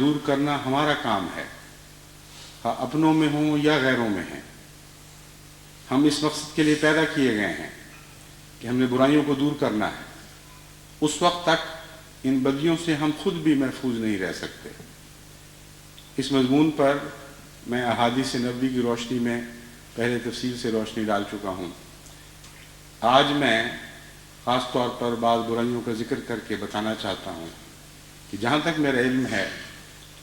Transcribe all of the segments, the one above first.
دور کرنا ہمارا کام ہے، ہاں اپنوں میں ہوں یا غیروں میں ہیں۔ ہم اس مقصد کے لیے پیدا کیے گئے ہیں کہ ہم نے برائیوں کو دور کرنا ہے۔ اس وقت تک ان بدیوں سے ہم خود بھی محفوظ نہیں رہ سکتے۔ اس مضمون پر میں احادیث نبوی کی روشنی میں پہلے تفصیل سے روشنی ڈال چکا ہوں۔ آج میں خاص طور پر بعض برائیوں کا ذکر کر کے بتانا چاہتا ہوں کہ جہاں تک میرا علم ہے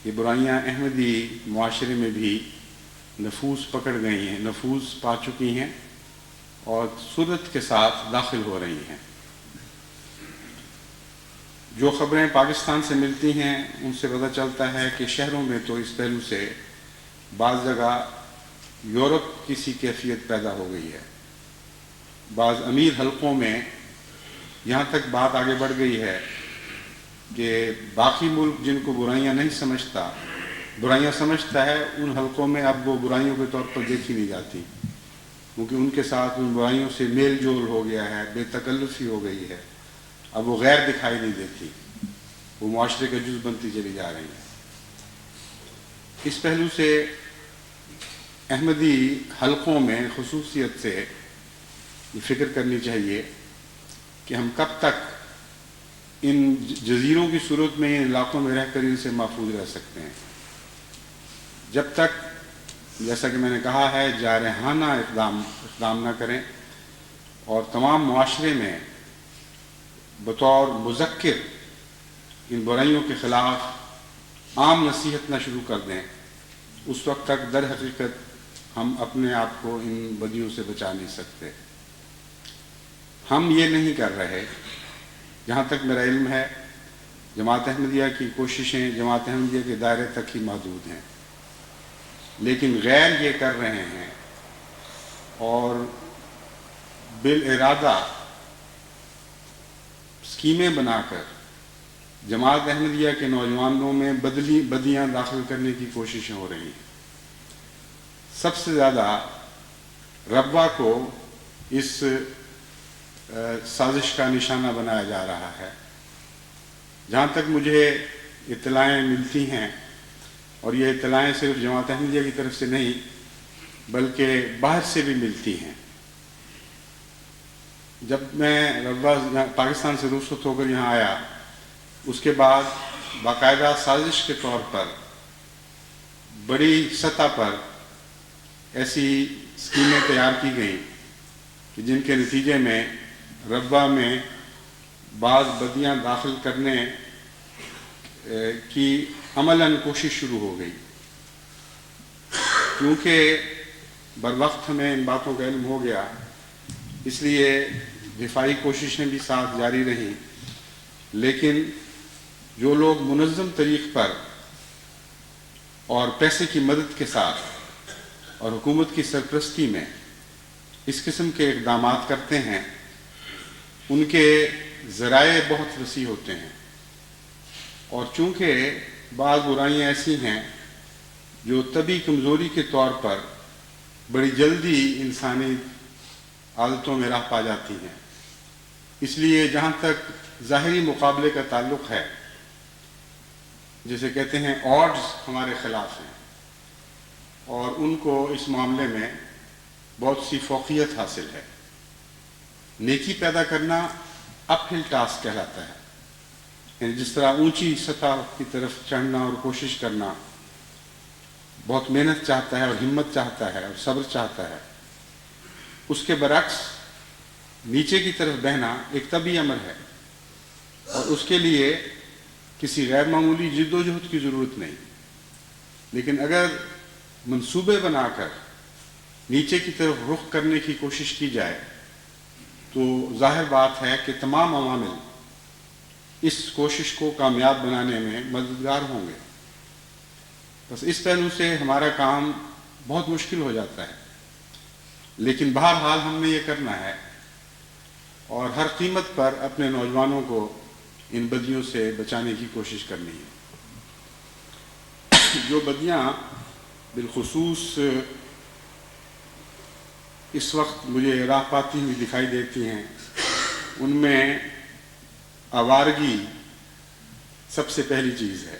یہ برائیاں احمدی معاشرے میں بھی نفوذ پکڑ گئی ہیں، نفوذ پا چکی ہیں اور سرعت کے ساتھ داخل ہو رہی ہیں۔ جو خبریں پاکستان سے ملتی ہیں ان سے پتہ چلتا ہے کہ شہروں میں تو اس پہلو سے بعض جگہ یورپ کی سی کیفیت پیدا ہو گئی ہے۔ بعض امیر حلقوں میں یہاں تک بات آگے بڑھ گئی ہے کہ باقی ملک جن کو برائیاں نہیں سمجھتا، برائیاں سمجھتا ہے، ان حلقوں میں اب وہ برائیوں کے طور پر دیکھی نہیں جاتی، کیونکہ ان کے ساتھ ان برائیوں سے میل جول ہو گیا ہے، بے تکلفی ہو گئی ہے، اب وہ غیر دکھائی نہیں دیتی، وہ معاشرے کا جز بنتی چلی جا رہی ہیں۔ اس پہلو سے احمدی حلقوں میں خصوصیت سے یہ فکر کرنی چاہیے کہ ہم کب تک ان جزیروں کی صورت میں ان علاقوں میں رہ کر ان سے محفوظ رہ سکتے ہیں، جب تک جیسا کہ میں نے کہا ہے جارحانہ اقدام نہ کریں اور تمام معاشرے میں بطور مذکر ان برائیوں کے خلاف عام نصیحت نہ شروع کر دیں، اس وقت تک در حقیقت ہم اپنے آپ کو ان بدیوں سے بچا نہیں سکتے۔ ہم یہ نہیں کر رہے۔ جہاں تک میرا علم ہے جماعت احمدیہ کی کوششیں جماعت احمدیہ کے دائرے تک ہی محدود ہیں، لیکن غیر یہ کر رہے ہیں اور بالارادہ اسکیمیں بنا کر جماعت احمدیہ کے نوجوانوں میں بدیاں داخل کرنے کی کوششیں ہو رہی ہیں۔ سب سے زیادہ ربوہ کو اس سازش کا نشانہ بنایا جا رہا ہے۔ جہاں تک مجھے اطلاعیں ملتی ہیں، اور یہ اطلاعیں صرف جماعت احمدیہ کی طرف سے نہیں بلکہ باہر سے بھی ملتی ہیں، جب میں ربوہ پاکستان سے رخصت ہو کر یہاں آیا اس کے بعد باقاعدہ سازش کے طور پر بڑی سطح پر ایسی اسکیمیں تیار کی گئیں کہ جن کے نتیجے میں ربوہ میں بعض بدیاں داخل کرنے کی عملاً کوشش شروع ہو گئی۔ کیونکہ بروقت ہمیں ان باتوں کا علم ہو گیا، اس لیے دفاعی کوششیں بھی ساتھ جاری رہیں، لیکن جو لوگ منظم طریق پر اور پیسے کی مدد کے ساتھ اور حکومت کی سرپرستی میں اس قسم کے اقدامات کرتے ہیں ان کے ذرائع بہت وسیع ہوتے ہیں، اور چونکہ بعض برائیاں ایسی ہیں جو طبی کمزوری کے طور پر بڑی جلدی انسانی عادتوں میں راہ پا جاتی ہیں، اس لیے جہاں تک ظاہری مقابلے کا تعلق ہے، جسے کہتے ہیں آڈز ہمارے خلاف ہیں اور ان کو اس معاملے میں بہت سی فوقیت حاصل ہے۔ نیکی پیدا کرنا اپ ہل ٹاسک کہلاتا ہے، یعنی جس طرح اونچی سطح کی طرف چڑھنا اور کوشش کرنا بہت محنت چاہتا ہے اور ہمت چاہتا ہے اور صبر چاہتا ہے، اس کے برعکس نیچے کی طرف بہنا ایک طبعی امر ہے اور اس کے لیے کسی غیر معمولی جد و جہد کی ضرورت نہیں، لیکن اگر منصوبے بنا کر نیچے کی طرف رخ کرنے کی کوشش کی جائے تو ظاہر بات ہے کہ تمام عوامل اس کوشش کو کامیاب بنانے میں مددگار ہوں گے۔ بس اس پہلو سے ہمارا کام بہت مشکل ہو جاتا ہے، لیکن بہرحال ہم نے یہ کرنا ہے اور ہر قیمت پر اپنے نوجوانوں کو ان بدیوں سے بچانے کی کوشش کرنی ہے۔ جو بدیاں بالخصوص اس وقت مجھے راہ پاتی ہوئی دکھائی دیتی ہیں ان میں آوارگی سب سے پہلی چیز ہے۔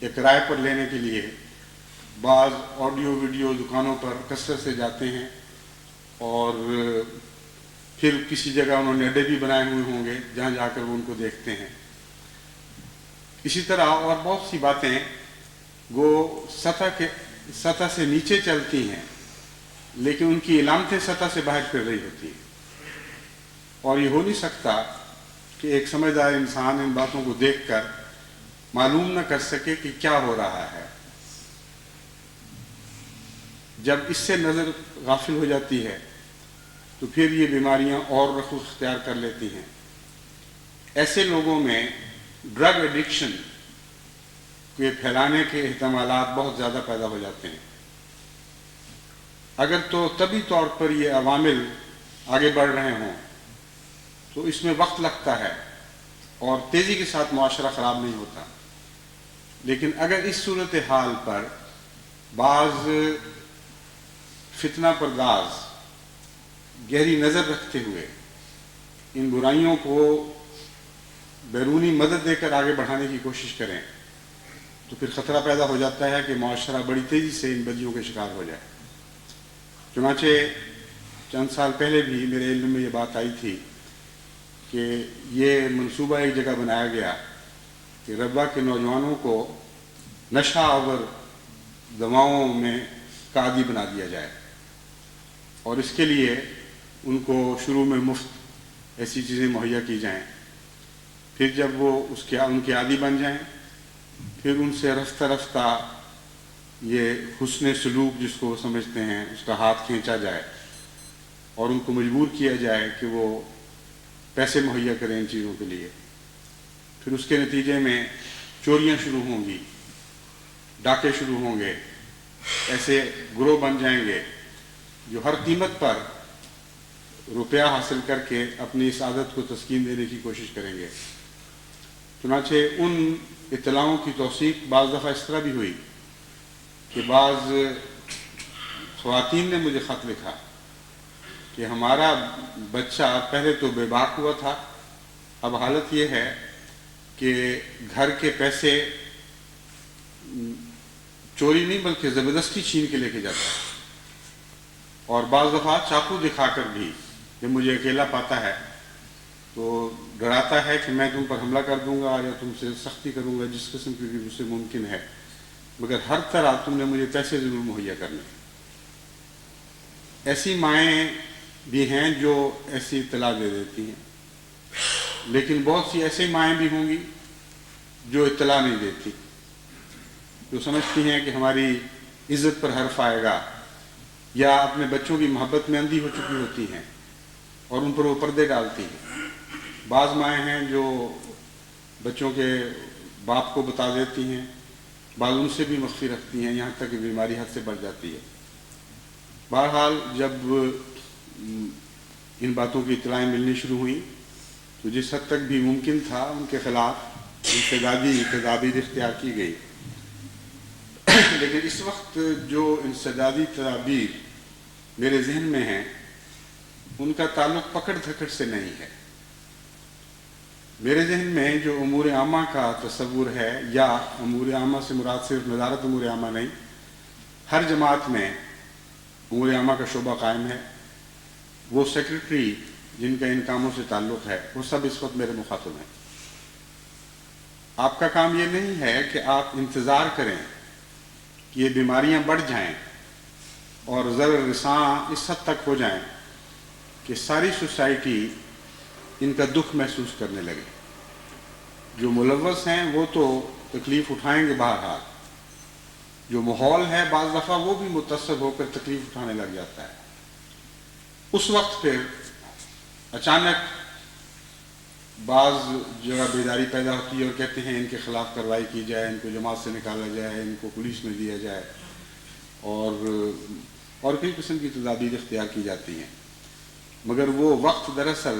یا کرائے پر لینے کے لیے بعض آڈیو ویڈیو دکانوں پر کثرت سے جاتے ہیں، اور پھر کسی جگہ انہوں نے اڈے بھی بنائے ہوئے ہوں گے جہاں جا کر وہ ان کو دیکھتے ہیں۔ اسی طرح اور بہت سی باتیں وہ سطح سے نیچے چلتی ہیں، لیکن ان کی علامتیں سطح سے باہر پھر رہی ہوتی ہیں، اور یہ ہو نہیں سکتا کہ ایک سمجھدار انسان ان باتوں کو دیکھ کر معلوم نہ کر سکے کہ کیا ہو رہا ہے۔ جب اس سے نظر غافل ہو جاتی ہے تو پھر یہ بیماریاں اور رخ اختیار کر لیتی ہیں۔ ایسے لوگوں میں ڈرگ ایڈکشن کے پھیلانے کے احتمالات بہت زیادہ پیدا ہو جاتے ہیں۔ اگر تو طبی طور پر یہ عوامل آگے بڑھ رہے ہوں تو اس میں وقت لگتا ہے اور تیزی کے ساتھ معاشرہ خراب نہیں ہوتا، لیکن اگر اس صورتحال پر بعض فتنہ پرداز گہری نظر رکھتے ہوئے ان برائیوں کو بیرونی مدد دے کر آگے بڑھانے کی کوشش کریں تو پھر خطرہ پیدا ہو جاتا ہے کہ معاشرہ بڑی تیزی سے ان بدیوں کے شکار ہو جائے۔ چنانچہ چند سال پہلے بھی میرے علم میں یہ بات آئی تھی کہ یہ منصوبہ ایک جگہ بنایا گیا کہ ربوہ کے نوجوانوں کو نشہ آور دواؤں میں کا عادی بنا دیا جائے، اور اس کے لیے ان کو شروع میں مفت ایسی چیزیں مہیا کی جائیں، پھر جب وہ ان کے عادی بن جائیں پھر ان سے رفتہ رفتہ یہ حسن سلوک جس کو وہ سمجھتے ہیں اس کا ہاتھ کھینچا جائے اور ان کو مجبور کیا جائے کہ وہ پیسے مہیا کریں ان چیزوں کے لیے۔ پھر اس کے نتیجے میں چوریاں شروع ہوں گی، ڈاکے شروع ہوں گے، ایسے گروہ بن جائیں گے جو ہر قیمت پر روپیہ حاصل کر کے اپنی اس عادت کو تسکین دینے کی کوشش کریں گے۔ چنانچہ ان اطلاعوں کی توثیق بعض دفعہ اس طرح بھی ہوئی کہ بعض خواتین نے مجھے خط لکھا کہ ہمارا بچہ پہلے تو بے باک ہوا تھا، اب حالت یہ ہے کہ گھر کے پیسے چوری نہیں بلکہ زبردستی چھین کے لے کے جاتا ہے، اور بعض دفعہ چاقو دکھا کر بھی جب مجھے اکیلا پاتا ہے تو ڈراتا ہے کہ میں تم پر حملہ کر دوں گا یا تم سے سختی کروں گا جس قسم کی بھی مجھ سے ممکن ہے، مگر ہر طرح تم نے مجھے پیسے ضرور مہیا کرنے۔ ایسی مائیں بھی ہیں جو ایسی اطلاع دے دیتی ہیں، لیکن بہت سی ایسی مائیں بھی ہوں گی جو اطلاع نہیں دیتی، جو سمجھتی ہیں کہ ہماری عزت پر حرف آئے گا، یا اپنے بچوں کی محبت میں اندھی ہو چکی ہوتی ہیں اور ان پر وہ پردے ڈالتی ہیں۔ بعض مائیں ہیں جو بچوں کے باپ کو بتا دیتی ہیں، بعض ان سے بھی مخفی رکھتی ہیں، یہاں تک کہ بیماری حد سے بڑھ جاتی ہے۔ بہرحال جب ان باتوں کی اطلاعیں ملنی شروع ہوئیں تو جس حد تک بھی ممکن تھا ان کے خلاف انسدادی تدابیر اختیار کی گئی، لیکن اس وقت جو انسدادی تدابیر میرے ذہن میں ہیں ان کا تعلق پکڑ دھکڑ سے نہیں ہے۔ میرے ذہن میں جو امور عامہ کا تصور ہے، یا امور عامہ سے مراد صرف نظارت امور عامہ نہیں، ہر جماعت میں امور عامہ کا شعبہ قائم ہے، وہ سیکرٹری جن کا ان کاموں سے تعلق ہے وہ سب اس وقت میرے مخاطب ہیں۔ آپ کا کام یہ نہیں ہے کہ آپ انتظار کریں کہ یہ بیماریاں بڑھ جائیں اور ضرر رساں اس حد تک ہو جائیں کہ ساری سوسائٹی ان کا دکھ محسوس کرنے لگے۔ جو ملوث ہیں وہ تو تکلیف اٹھائیں گے بہرحال، جو ماحول ہے بعض دفعہ وہ بھی متاثر ہو کر تکلیف اٹھانے لگ جاتا ہے۔ اس وقت پھر اچانک بعض جگہ بیداری پیدا ہوتی ہے اور کہتے ہیں ان کے خلاف کارروائی کی جائے، ان کو جماعت سے نکالا جائے، ان کو پولیس میں دیا جائے، اور کئی قسم کی تدابیر اختیار کی جاتی ہیں، مگر وہ وقت دراصل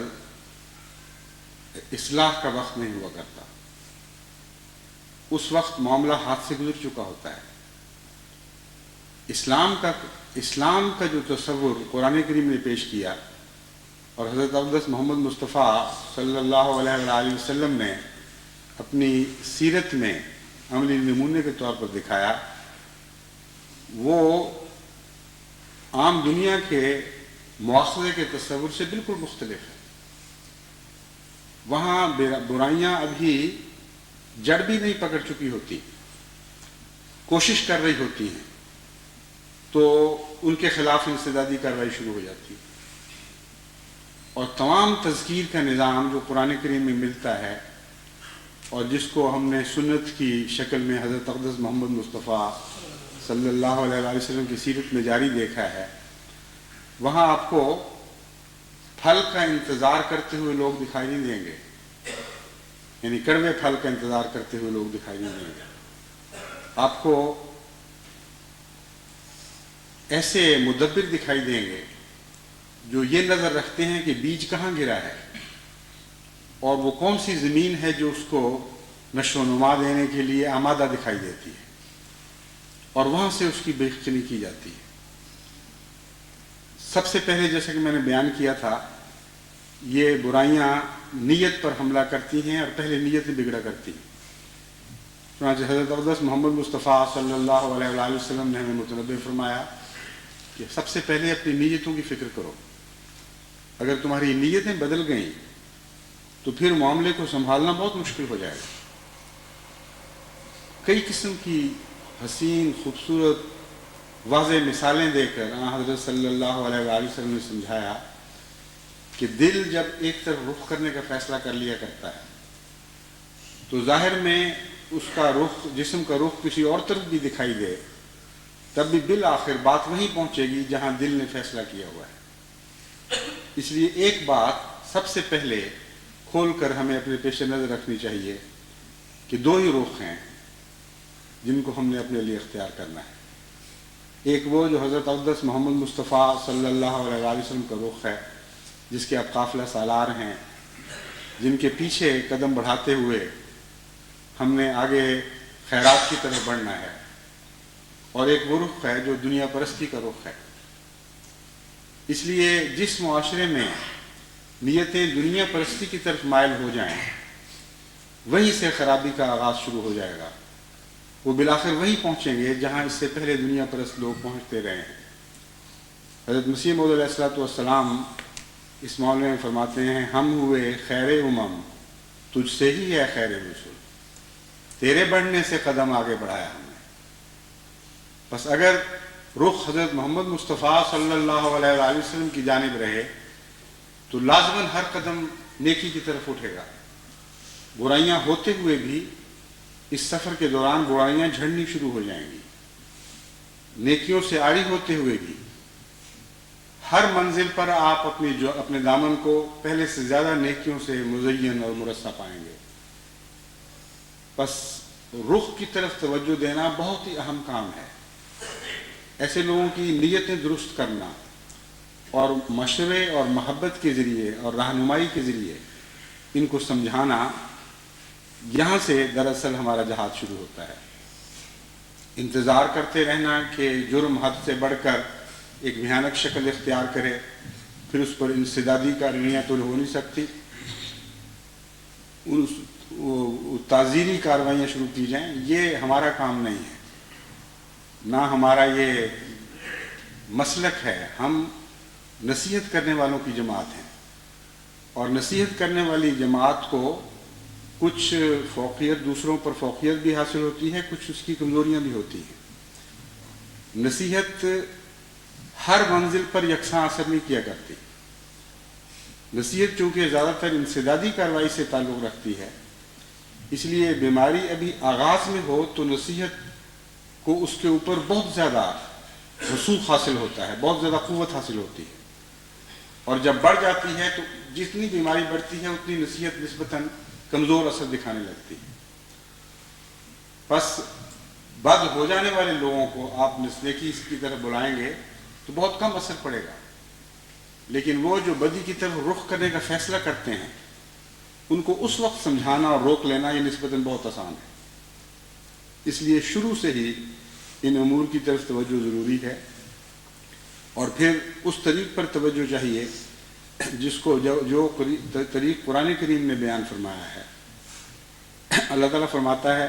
اصلاح کا وقت نہیں ہوا کرتا۔ اس وقت معاملہ ہاتھ سے گزر چکا ہوتا ہے۔ اسلام کا جو تصور قرآن کریم نے پیش کیا اور حضرت اقدس محمد مصطفیٰ صلی اللہ علیہ وآلہ وسلم نے اپنی سیرت میں عملی نمونے کے طور پر دکھایا وہ عام دنیا کے مواخذے کے تصور سے بالکل مختلف ہے۔ وہاں برائیاں ابھی جڑ بھی نہیں پکڑ چکی ہوتی، کوشش کر رہی ہوتی ہیں، تو ان کے خلاف انسدادی کارروائی شروع ہو جاتی ہے، اور تمام تذکیر کا نظام جو قرآن کریم میں ملتا ہے اور جس کو ہم نے سنت کی شکل میں حضرت اقدس محمد مصطفیٰ صلی اللہ علیہ وسلم کی سیرت میں جاری دیکھا ہے، وہاں آپ کو پھل کا انتظار کرتے ہوئے لوگ دکھائی نہیں دیں گے، یعنی کڑوے پھل کا انتظار کرتے ہوئے لوگ دکھائی نہیں دیں گے۔ آپ کو ایسے مدبر دکھائی دیں گے جو یہ نظر رکھتے ہیں کہ بیج کہاں گرا ہے اور وہ کون سی زمین ہے جو اس کو نشو و نما دینے کے لیے آمادہ دکھائی دیتی ہے، اور وہاں سے اس کی بےخچنی کی جاتی ہے۔ سب سے پہلے جیسا کہ میں نے بیان کیا تھا، یہ برائیاں نیت پر حملہ کرتی ہیں اور پہلے نیت بگڑا کرتی ہیں۔ چنانچہ حضرت اقدس محمد مصطفیٰ صلی اللہ علیہ وآلہ وسلم نے ہمیں متنبہ فرمایا کہ سب سے پہلے اپنی نیتوں کی فکر کرو، اگر تمہاری نیتیں بدل گئیں تو پھر معاملے کو سنبھالنا بہت مشکل ہو جائے گا۔ کئی قسم کی حسین، خوبصورت، واضح مثالیں دے کر حضرت صلی اللہ علیہ وآلہ وسلم نے سمجھایا کہ دل جب ایک طرف رخ کرنے کا فیصلہ کر لیا کرتا ہے تو ظاہر میں اس کا رخ، جسم کا رخ کسی اور طرف بھی دکھائی دے، تب بھی بالآخر بات وہیں پہنچے گی جہاں دل نے فیصلہ کیا ہوا ہے۔ اس لیے ایک بات سب سے پہلے کھول کر ہمیں اپنے پیش نظر رکھنی چاہیے کہ دو ہی رخ ہیں جن کو ہم نے اپنے لیے اختیار کرنا ہے۔ ایک وہ جو حضرت اقدس محمد مصطفیٰ صلی اللہ علیہ وآلہ وسلم کا رخ ہے، جس کے اب قافلہ سالار ہیں، جن کے پیچھے قدم بڑھاتے ہوئے ہم نے آگے خیرات کی طرف بڑھنا ہے، اور ایک وہ رخ ہے جو دنیا پرستی کا رخ ہے۔ اس لیے جس معاشرے میں نیتیں دنیا پرستی کی طرف مائل ہو جائیں، وہیں سے خرابی کا آغاز شروع ہو جائے گا۔ وہ بالآخر وہیں پہنچیں گے جہاں اس سے پہلے دنیا پرست لوگ پہنچتے رہے ہیں۔ حضرت مسیح موعود علیہ الصلوۃ والسلام اس معاملے میں فرماتے ہیں، ہم ہوئے خیر امم، تجھ سے ہی ہے خیر رسول، تیرے بڑھنے سے قدم آگے بڑھایا ہم نے۔ بس اگر رخ حضرت محمد مصطفیٰ صلی اللہ علیہ وآلہ وسلم کی جانب رہے تو لازماً ہر قدم نیکی کی طرف اٹھے گا۔ برائیاں ہوتے ہوئے بھی اس سفر کے دوران برائیاں جھڑنی شروع ہو جائیں گی، نیکیوں سے آڑی ہوتے ہوئے بھی ہر منزل پر آپ اپنے دامن کو پہلے سے زیادہ نیکیوں سے مزین اور مرصع پائیں گے۔ بس رخ کی طرف توجہ دینا بہت ہی اہم کام ہے۔ ایسے لوگوں کی نیتیں درست کرنا اور مشورے اور محبت کے ذریعے اور رہنمائی کے ذریعے ان کو سمجھانا، یہاں سے دراصل ہمارا جہاد شروع ہوتا ہے۔ انتظار کرتے رہنا کہ جرم حد سے بڑھ کر ایک بھیانک شکل اختیار کرے، پھر اس پر انسدادی کارروائیاں تو ہو نہیں سکتی، تعزیری کارروائیاں شروع کی جائیں، یہ ہمارا کام نہیں ہے، نہ ہمارا یہ مسلک ہے۔ ہم نصیحت کرنے والوں کی جماعت ہیں، اور نصیحت کرنے والی جماعت کو کچھ فوقیت، دوسروں پر فوقیت بھی حاصل ہوتی ہے، کچھ اس کی کمزوریاں بھی ہوتی ہیں۔ نصیحت ہر منزل پر یکساں اثر نہیں کیا کرتی۔ نصیحت چونکہ زیادہ تر انسدادی کارروائی سے تعلق رکھتی ہے، اس لیے بیماری ابھی آغاز میں ہو تو نصیحت کو اس کے اوپر بہت زیادہ رسوخ حاصل ہوتا ہے، بہت زیادہ قوت حاصل ہوتی ہے، اور جب بڑھ جاتی ہے تو جتنی بیماری بڑھتی ہے اتنی نصیحت نسبتاً کمزور اثر دکھانے لگتی ہے۔ بس بد ہو جانے والے لوگوں کو آپ نیکی کی طرف بلائیں گے تو بہت کم اثر پڑے گا، لیکن وہ جو بدی کی طرف رخ کرنے کا فیصلہ کرتے ہیں ان کو اس وقت سمجھانا اور روک لینا یہ نسبتاً بہت آسان ہے۔ اس لیے شروع سے ہی ان امور کی طرف توجہ ضروری ہے، اور پھر اس طریق پر توجہ چاہیے جس کو جو طریق قرآن کریم نے بیان فرمایا ہے۔ اللہ تعالیٰ فرماتا ہے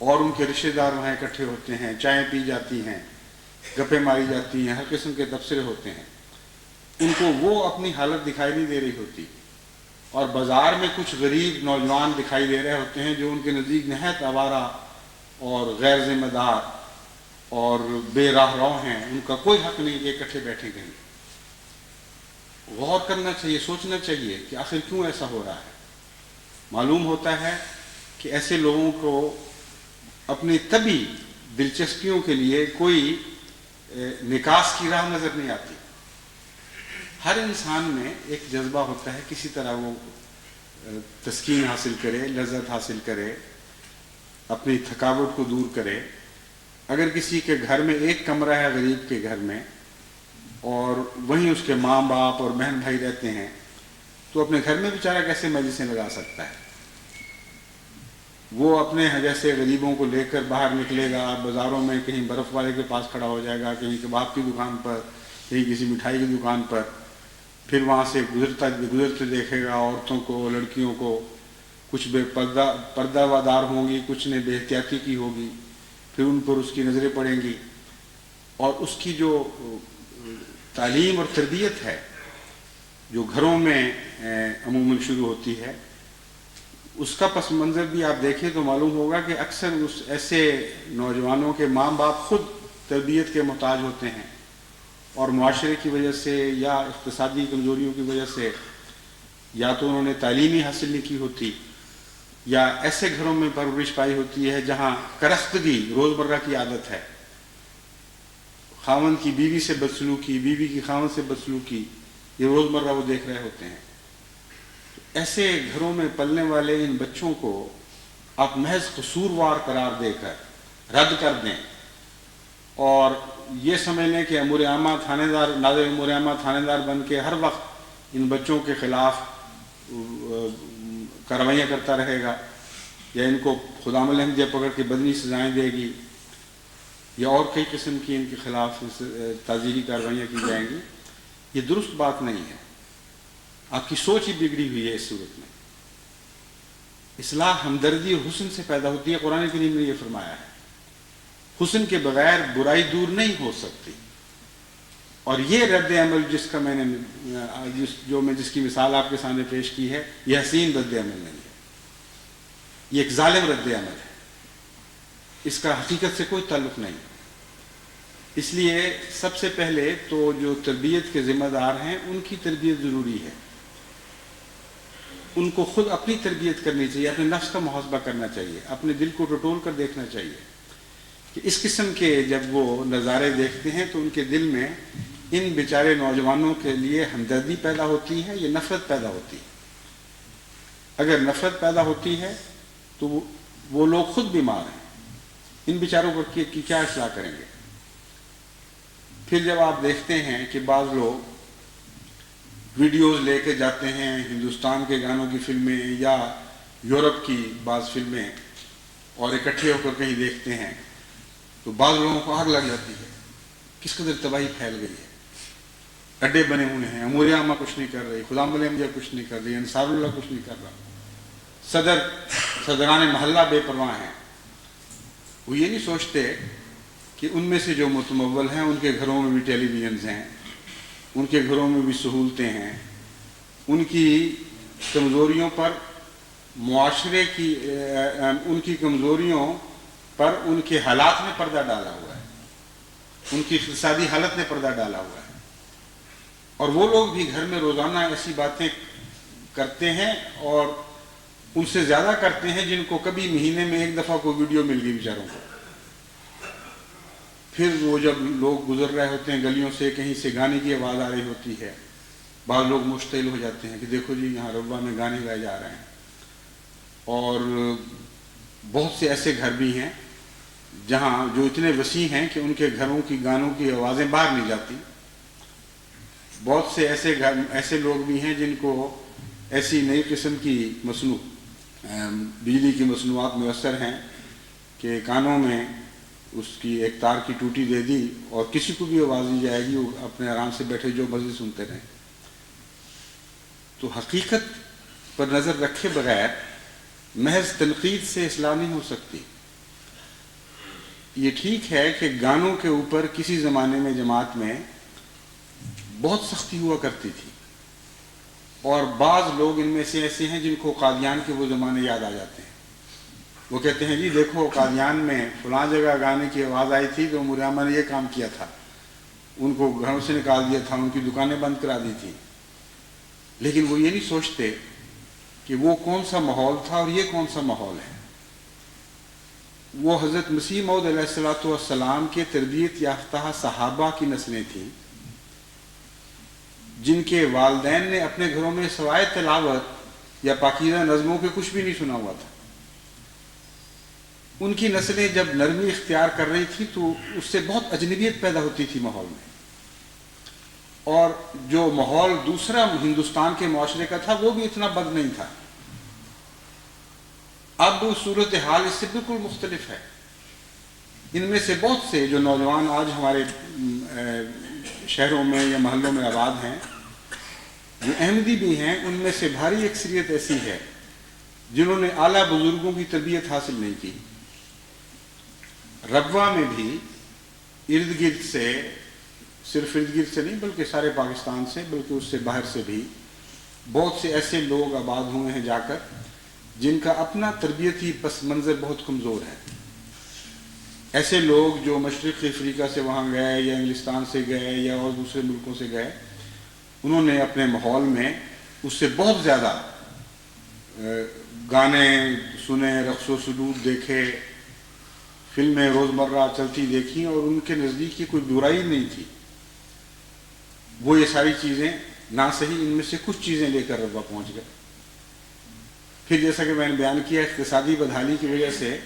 اور ان کے رشتہ دار وہاں اکٹھے ہوتے ہیں، چائیں پی جاتی ہیں، گپیں ماری جاتی ہیں، ہر قسم کے تبصرے ہوتے ہیں. ان کو وہ اپنی حالت دکھائی نہیں دے رہی ہوتی، اور بازار میں کچھ غریب نوجوان دکھائی دے رہے ہوتے ہیں جو ان کے نزدیک نہایت آوارہ اور غیر ذمہ دار اور بے راہ رو ہیں. ان کا کوئی حق نہیں کہ اکٹھے بیٹھے کہیں. غور کرنا چاہیے، سوچنا چاہیے کہ آخر کیوں ایسا ہو رہا ہے. معلوم ہوتا ہے کہ ایسے لوگوں کو اپنی طبی دلچسپیوں کے لیے کوئی نکاس کی راہ نظر نہیں آتی. ہر انسان میں ایک جذبہ ہوتا ہے کسی طرح وہ تسکین حاصل کرے، لذت حاصل کرے، اپنی تھکاوٹ کو دور کرے. اگر کسی کے گھر میں ایک کمرہ ہے غریب کے گھر میں اور وہیں اس کے ماں باپ اور بہن بھائی رہتے ہیں تو اپنے گھر میں بیچارہ کیسے مجلسیں لگا سکتا ہے؟ وہ اپنے جیسے غریبوں کو لے کر باہر نکلے گا، بازاروں میں کہیں برف والے کے پاس کھڑا ہو جائے گا، کہیں کباب کی دکان پر، کہیں کسی مٹھائی کی دکان پر، پھر وہاں سے گزرتے دیکھے گا عورتوں کو، لڑکیوں کو. کچھ بے پردہ وادار ہوں گی، کچھ نے بے احتیاطی کی ہوگی، پھر ان پر اس کی نظریں پڑیں گی. اور اس کی جو تعلیم اور تربیت ہے جو گھروں میں عموماً شروع ہوتی ہے، اس کا پس منظر بھی آپ دیکھیں تو معلوم ہوگا کہ اکثر اس ایسے نوجوانوں کے ماں باپ خود تربیت کے محتاج ہوتے ہیں، اور معاشرے کی وجہ سے یا اقتصادی کمزوریوں کی وجہ سے یا تو انہوں نے تعلیم ہی حاصل نہیں کی ہوتی، یا ایسے گھروں میں پرورش پائی ہوتی ہے جہاں کرختگی روزمرہ کی عادت ہے. خاوند کی بیوی سے بدسلوکی، بیوی کی خاوند سے بدسلوکی، یہ روزمرہ وہ دیکھ رہے ہوتے ہیں. ایسے گھروں میں پلنے والے ان بچوں کو آپ محض قصوروار قرار دے کر رد کر دیں اور یہ سمجھ لیں کہ امور عامہ تھانے دار، ناظر امور عامہ تھانے دار بن کے ہر وقت ان بچوں کے خلاف کارروائیاں کرتا رہے گا، یا ان کو خدا الحمدیہ پکڑ کے بدنی سزائیں دے گی، یا اور کئی قسم کی ان کے خلاف تعزیری کارروائیاں کی جائیں گی. یہ درست بات نہیں ہے. آپ کی سوچ ہی بگڑی ہوئی ہے. اس صورت میں اصلاح ہمدردی اور حسن سے پیدا ہوتی ہے. قرآن کریم نے یہ فرمایا ہے حسن کے بغیر برائی دور نہیں ہو سکتی. اور یہ رد عمل جس کا میں نے جس کی مثال آپ کے سامنے پیش کی ہے، یہ حسین رد عمل نہیں ہے، یہ ایک ظالم رد عمل ہے. اس کا حقیقت سے کوئی تعلق نہیں. اس لیے سب سے پہلے تو جو تربیت کے ذمہ دار ہیں ان کی تربیت ضروری ہے. ان کو خود اپنی تربیت کرنی چاہیے، اپنے نفس کا محاسبہ کرنا چاہیے، اپنے دل کو ٹٹول کر دیکھنا چاہیے کہ اس قسم کے جب وہ نظارے دیکھتے ہیں تو ان کے دل میں ان بیچارے نوجوانوں کے لیے ہمدردی پیدا ہوتی ہے، یہ نفرت پیدا ہوتی ہے. اگر نفرت پیدا ہوتی ہے تو وہ لوگ خود بیمار ہیں. ان بیچاروں پر کی کیا اصلاح کریں گے؟ پھر جب آپ دیکھتے ہیں کہ بعض لوگ ویڈیوز لے کے جاتے ہیں ہندوستان کے گانوں کی فلمیں یا یورپ کی بعض فلمیں اور اکٹھے ہو کر کہیں دیکھتے ہیں تو بعض لوگوں کو آگ لگ جاتی ہے. کس قدر تباہی پھیل گئی ہے. اڈے بنے ہوئے ہیں، امور عامہ کچھ نہیں کر رہی، خدا الحمدیہ کچھ نہیں کر رہی، انصار اللہ کچھ نہیں کر رہا، صدران محلہ بے پرواہ ہیں. وہ یہ نہیں سوچتے کہ ان میں سے جو متمول ہیں ان کے گھروں میں بھی ٹیلی ویژنز ہیں، ان کے گھروں میں بھی سہولتیں ہیں. ان کی کمزوریوں پر معاشرے کی ان کی کمزوریوں پر ان کے حالات نے پردہ ڈالا ہوا ہے، ان کی اقتصادی حالت نے پردہ ڈالا ہوا ہے. اور وہ لوگ بھی گھر میں روزانہ ایسی باتیں کرتے ہیں اور ان سے زیادہ کرتے ہیں جن کو کبھی مہینے میں ایک دفعہ کوئی ویڈیو مل گئی بیچاروں کو. پھر وہ جب لوگ گزر رہے ہوتے ہیں گلیوں سے، کہیں سے گانے کی آواز آ رہی ہوتی ہے، بعض لوگ مشتعل ہو جاتے ہیں کہ دیکھو جی یہاں ربا میں گانے گائے جا رہے ہیں. اور بہت سے ایسے گھر بھی ہیں جہاں جو اتنے وسیع ہیں کہ ان کے گھروں کی گانوں کی آوازیں باہر نہیں جاتی. بہت سے ایسے لوگ بھی ہیں جن کو ایسی نئی قسم کی بجلی کی مصنوعات میسر ہیں کہ کانوں میں اس کی ایک تار کی ٹوٹی دے دی اور کسی کو بھی آواز دی جائے گی، وہ اپنے آرام سے بیٹھے جو مرضی سنتے رہیں. تو حقیقت پر نظر رکھے بغیر محض تنقید سے اصلاح نہیں ہو سکتی. یہ ٹھیک ہے کہ گانوں کے اوپر کسی زمانے میں جماعت میں بہت سختی ہوا کرتی تھی، اور بعض لوگ ان میں سے ایسے ہیں جن کو قادیان کے وہ زمانے یاد آ جاتے ہیں۔ وہ کہتے ہیں جی دیکھو قادیان میں فلاں جگہ گانے کی آواز آئی تھی تو موریامہ نے یہ کام کیا تھا، ان کو گھروں سے نکال دیا تھا، ان کی دکانیں بند کرا دی تھی۔ لیکن وہ یہ نہیں سوچتے کہ وہ کون سا ماحول تھا اور یہ کون سا ماحول ہے۔ وہ حضرت مسیح موعود علیہ السلام کے تربیت یافتہ صحابہ کی نسلیں تھیں، جن کے والدین نے اپنے گھروں میں سوائے تلاوت یا پاکیزہ نظموں کے کچھ بھی نہیں سنا ہوا تھا۔ ان کی نسلیں جب نرمی اختیار کر رہی تھی تو اس سے بہت اجنبیت پیدا ہوتی تھی ماحول میں، اور جو ماحول دوسرا ہندوستان کے معاشرے کا تھا وہ بھی اتنا بد نہیں تھا۔ اب صورتحال اس سے بالکل مختلف ہے۔ ان میں سے بہت سے جو نوجوان آج ہمارے شہروں میں یا محلوں میں آباد ہیں، جو احمدی بھی ہیں، ان میں سے بھاری اکثریت ایسی ہے جنہوں نے اعلیٰ بزرگوں کی تربیت حاصل نہیں کی۔ ربوہ میں بھی ارد گرد سے، صرف ارد گرد سے نہیں بلکہ سارے پاکستان سے، بلکہ اس سے باہر سے بھی بہت سے ایسے لوگ آباد ہوئے ہیں جا کر، جن کا اپنا تربیتی پس منظر بہت کمزور ہے۔ ایسے لوگ جو مشرقی افریقہ سے وہاں گئے یا انگلستان سے گئے یا اور دوسرے ملکوں سے گئے، انہوں نے اپنے ماحول میں اس سے بہت زیادہ گانے سنے، رقص و سجود دیکھے، فلمیں روزمرہ چلتی دیکھیں، اور ان کے نزدیک یہ کوئی برائی نہیں تھی۔ وہ یہ ساری چیزیں نہ صحیح، ان میں سے کچھ چیزیں لے کر ربوہ پہنچ گئے۔ پھر جیسا کہ میں نے بیان کیا، اقتصادی بدحالی کی وجہ سے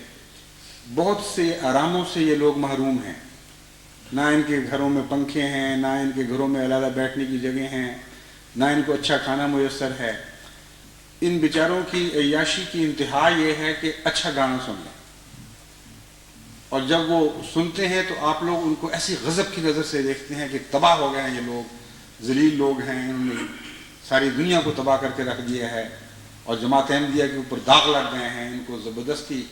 بہت سے آراموں سے یہ لوگ محروم ہیں۔ نہ ان کے گھروں میں پنکھے ہیں، نہ ان کے گھروں میں علیحدہ بیٹھنے کی جگہ ہیں، نہ ان کو اچھا کھانا میسر ہے۔ ان بیچاروں کی عیاشی کی انتہا یہ ہے کہ اچھا گانا سن لیں، اور جب وہ سنتے ہیں تو آپ لوگ ان کو ایسی غضب کی نظر سے دیکھتے ہیں کہ تباہ ہو گئے ہیں یہ لوگ، ذلیل لوگ ہیں، انہوں نے ساری دنیا کو تباہ کر کے رکھ دیا ہے، اور جماعت احمدیہ کے اوپر داغ لگ گئے ہیں۔ ان کو زبردستی،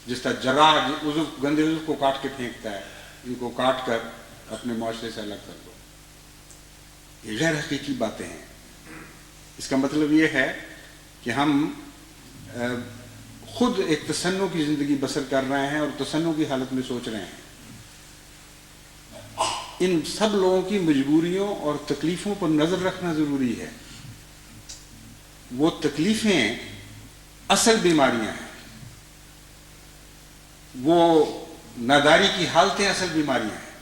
جس طرح جراح عضو، گندے عضو کو کاٹ کے پھینکتا ہے، ان کو کاٹ کر اپنے معاشرے سے الگ کر دو۔ یہ غیر حقیقی باتیں ہیں۔ اس کا مطلب یہ ہے کہ ہم خود ایک تصنع کی زندگی بسر کر رہے ہیں اور تصنع کی حالت میں سوچ رہے ہیں۔ ان سب لوگوں کی مجبوریوں اور تکلیفوں پر نظر رکھنا ضروری ہے۔ وہ تکلیفیں اصل بیماریاں ہیں، وہ ناداری کی حالتیں اصل بیماریاں ہیں۔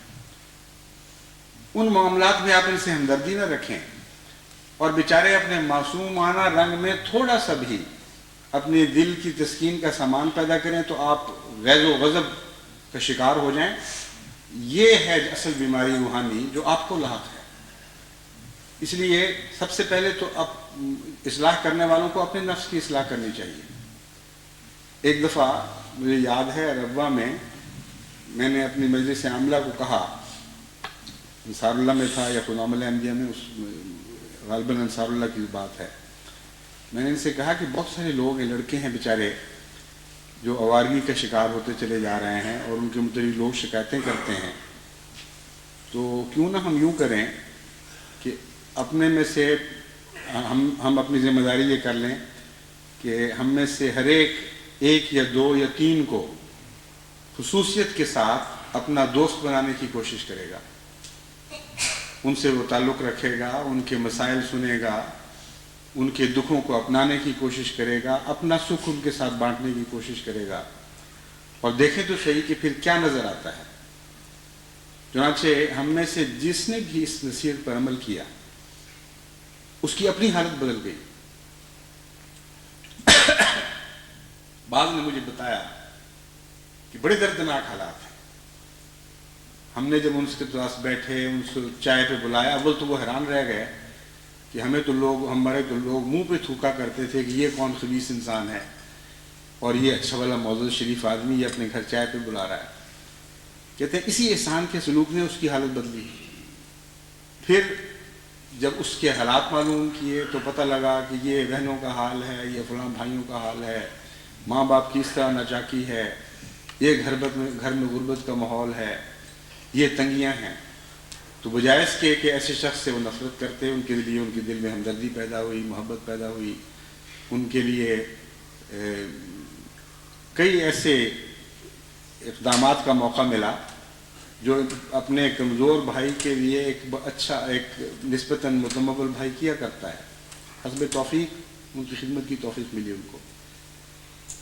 ان معاملات میں آپ ان سے ہمدردی نہ رکھیں، اور بیچارے اپنے معصومانہ رنگ میں تھوڑا سا بھی اپنے دل کی تسکین کا سامان پیدا کریں تو آپ غیظ و غضب کا شکار ہو جائیں۔ یہ ہے اصل بیماری روحانی جو آپ کو لاحق ہے۔ اس لیے سب سے پہلے تو اصلاح کرنے والوں کو اپنے نفس کی اصلاح کرنی چاہیے۔ ایک دفعہ مجھے یاد ہے ربوہ میں میں نے اپنی مجلس عاملہ کو کہا، انصار اللہ میں تھا یا خدام احمدیہ میں، اس غالباً انصار اللہ کی بات ہے، میں نے ان سے کہا کہ بہت سارے لوگ ہیں، لڑکے ہیں بیچارے، جو آوارگی کا شکار ہوتے چلے جا رہے ہیں اور ان کے متعلق لوگ شکایتیں کرتے ہیں، تو کیوں نہ ہم یوں کریں کہ اپنے میں سے ہم اپنی ذمہ داری یہ کر لیں کہ ہم میں سے ہر ایک یا دو یا تین کو خصوصیت کے ساتھ اپنا دوست بنانے کی کوشش کرے گا، ان سے وہ تعلق رکھے گا، ان کے مسائل سنے گا، ان کے دکھوں کو اپنانے کی کوشش کرے گا، اپنا سکھ ان کے ساتھ بانٹنے کی کوشش کرے گا، اور دیکھیں تو صحیح کہ پھر کیا نظر آتا ہے۔ چنانچہ ہم میں سے جس نے بھی اس نصیحت پر عمل کیا اس کی اپنی حالت بدل گئی۔ بعض نے مجھے بتایا کہ بڑے دردناک حالات ہیں۔ ہم نے جب ان کے پاس بیٹھے، ان سے چائے پہ بلایا، اول تو وہ حیران رہ گئے کہ ہمارے تو لوگ منہ پہ تھوکا کرتے تھے کہ یہ کون خبیث انسان ہے، اور یہ اچھا والا معزز شریف آدمی یہ اپنے گھر چائے پہ بلا رہا ہے۔ کہتے ہیں اسی احسان کے سلوک نے اس کی حالت بدلی۔ پھر جب اس کے حالات معلوم کیے تو پتہ لگا کہ یہ بہنوں کا حال ہے، یہ فلاں بھائیوں کا حال ہے، ماں باپ کی اس طرح ناچاکی ہے، یہ گھر میں غربت کا ماحول ہے، یہ تنگیاں ہیں، تو بجائے اس کے کہ ایسے شخص سے وہ نفرت کرتے، ان کے لیے ان کے دل میں ہمدردی پیدا ہوئی، محبت پیدا ہوئی، ان کے لیے کئی ایسے اقدامات کا موقع ملا جو اپنے کمزور بھائی کے لیے ایک اچھا، ایک نسبتاً متمول بھائی کیا کرتا ہے، حسب توفیق ان کی خدمت کی توفیق ملی ان کو۔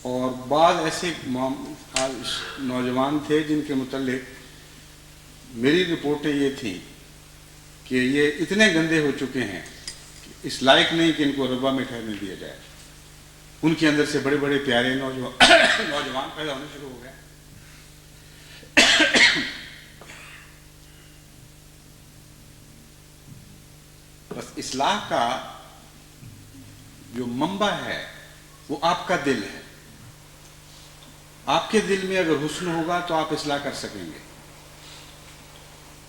اور بعض ایسے نوجوان تھے جن کے متعلق میری رپورٹیں یہ تھیں کہ یہ اتنے گندے ہو چکے ہیں کہ اس لائق نہیں کہ ان کو ربا میں ٹھہرنے دیا جائے۔ ان کے اندر سے بڑے بڑے پیارے نوجوان پیدا ہونے شروع ہو گئے۔ بس اصلاح کا جو منبع ہے وہ آپ کا دل ہے۔ آپ کے دل میں اگر حسن ہوگا تو آپ اصلاح کر سکیں گے۔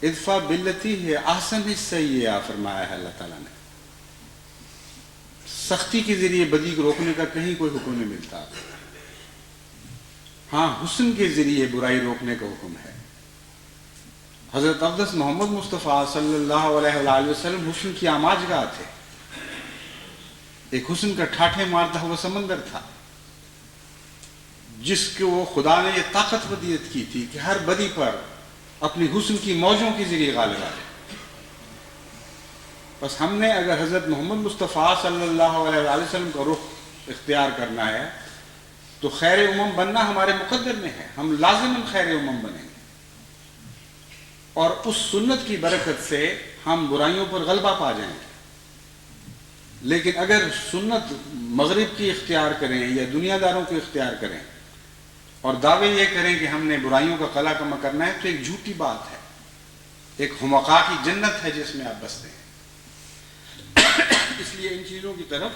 ادفع باللتی ہے احسن السیئہ فرمایا ہے اللہ تعالیٰ نے۔ سختی کے ذریعے بدی کو روکنے کا کہیں کوئی حکم نہیں ملتا، ہاں حسن کے ذریعے برائی روکنے کا حکم ہے۔ حضرت اقدس محمد مصطفیٰ صلی اللہ علیہ وآلہ وسلم حسن کی آماج گاہ تھے، ایک حسن کا ٹھاٹھے مارتا ہوا سمندر تھا جس کو خدا نے یہ طاقت ودیت کی تھی کہ ہر بدی پر اپنی حسن کی موجوں کے ذریعے غالب آ جائے۔ بس ہم نے اگر حضرت محمد مصطفیٰ صلی اللہ علیہ وآلہ وسلم کا رخ اختیار کرنا ہے تو خیر امم بننا ہمارے مقدر میں ہے، ہم لازماً خیر امم بنیں گے، اور اس سنت کی برکت سے ہم برائیوں پر غلبہ پا جائیں گے۔ لیکن اگر سنت مغرب کی اختیار کریں یا دنیا داروں کی اختیار کریں اور دعوے یہ کریں کہ ہم نے برائیوں کا قلع کما کرنا ہے تو ایک جھوٹی بات ہے، ایک حمقاء کی جنت ہے جس میں آپ بستے ہیں۔ اس لیے ان چیزوں کی طرف